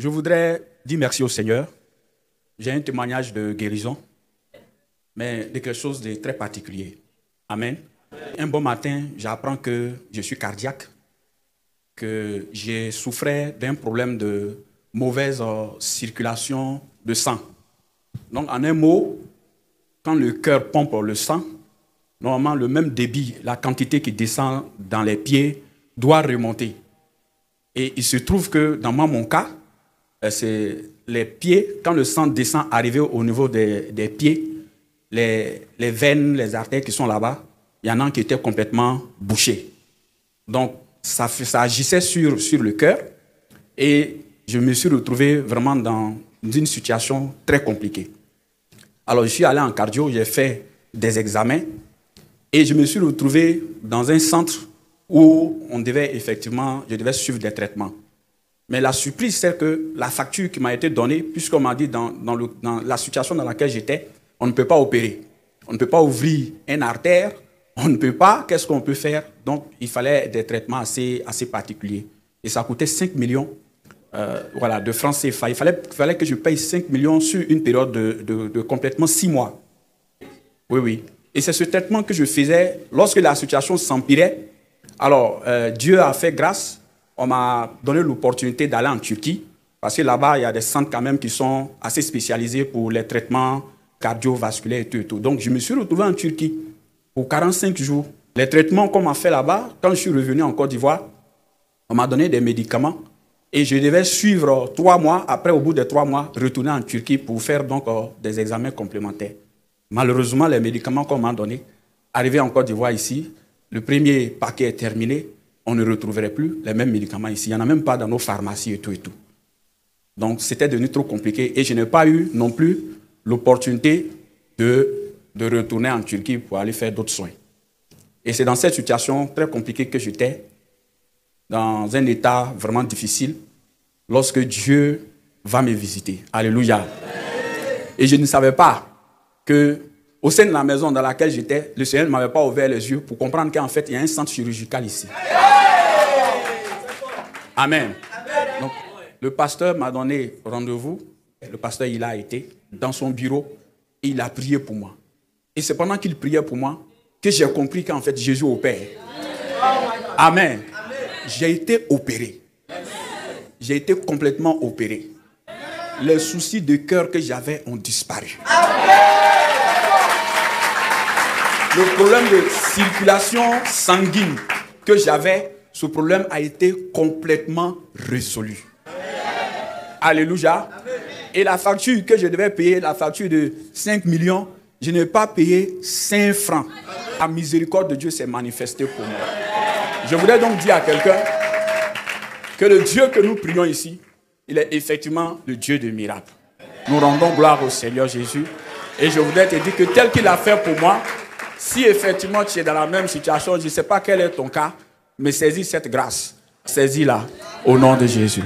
Je voudrais dire merci au Seigneur. J'ai un témoignage de guérison, mais de quelque chose de très particulier. Amen. Un bon matin, j'apprends que je suis cardiaque, que j'ai souffert d'un problème de mauvaise circulation de sang. Donc, en un mot, quand le cœur pompe le sang, normalement, le même débit, la quantité qui descend dans les pieds doit remonter. Et il se trouve que, dans mon cas, c'est les pieds, quand le sang descend, arrivé au niveau des pieds, les veines, les artères qui sont là-bas, il y en a qui étaient complètement bouchées. Donc, ça agissait sur le cœur et je me suis retrouvé vraiment dans une situation très compliquée. Alors, je suis allé en cardio, j'ai fait des examens et je me suis retrouvé dans un centre où je devais suivre des traitements. Mais la surprise, c'est que la facture qui m'a été donnée, puisqu'on m'a dit dans la situation dans laquelle j'étais, on ne peut pas opérer. On ne peut pas ouvrir une artère, on ne peut pas, qu'est-ce qu'on peut faire? Donc, il fallait des traitements assez particuliers. Et ça coûtait 5 millions de francs CFA. Il fallait que je paye 5 millions sur une période de complètement 6 mois. Oui. Et c'est ce traitement que je faisais lorsque la situation s'empirait. Alors, Dieu a fait grâce. On m'a donné l'opportunité d'aller en Turquie, parce que là-bas, il y a des centres quand même qui sont assez spécialisés pour les traitements cardiovasculaires et tout. Donc, je me suis retrouvé en Turquie pour 45 jours. Les traitements qu'on m'a fait là-bas, quand je suis revenu en Côte d'Ivoire, on m'a donné des médicaments et je devais suivre 3 mois. Après, au bout de 3 mois, retourner en Turquie pour faire donc des examens complémentaires. Malheureusement, les médicaments qu'on m'a donnés, arrivé en Côte d'Ivoire ici, le premier paquet est terminé. On ne retrouverait plus les mêmes médicaments ici. Il n'y en a même pas dans nos pharmacies et tout. Donc, c'était devenu trop compliqué. Et je n'ai pas eu non plus l'opportunité de retourner en Turquie pour aller faire d'autres soins. Et c'est dans cette situation très compliquée que j'étais, dans un état vraiment difficile, lorsque Dieu va me visiter. Alléluia. Et je ne savais pas qu'au sein de la maison dans laquelle j'étais, le Seigneur ne m'avait pas ouvert les yeux pour comprendre qu'en fait, il y a un centre chirurgical ici. Amen. Donc, le pasteur m'a donné rendez-vous. Le pasteur, il a été dans son bureau et il a prié pour moi. Et c'est pendant qu'il priait pour moi que j'ai compris qu'en fait, Jésus opère. Amen. J'ai été opéré. J'ai été complètement opéré. Les soucis de cœur que j'avais ont disparu. Le problème de circulation sanguine que j'avais, ce problème a été complètement résolu. Alléluia. Et la facture que je devais payer, la facture de 5 millions, je n'ai pas payé 5 francs. La miséricorde de Dieu s'est manifestée pour moi. Je voudrais donc dire à quelqu'un que le Dieu que nous prions ici, il est effectivement le Dieu de miracles. Nous rendons gloire au Seigneur Jésus. Et je voudrais te dire que tel qu'il a fait pour moi, si effectivement tu es dans la même situation, je ne sais pas quel est ton cas, mais saisis cette grâce. Saisis-la au nom de Jésus.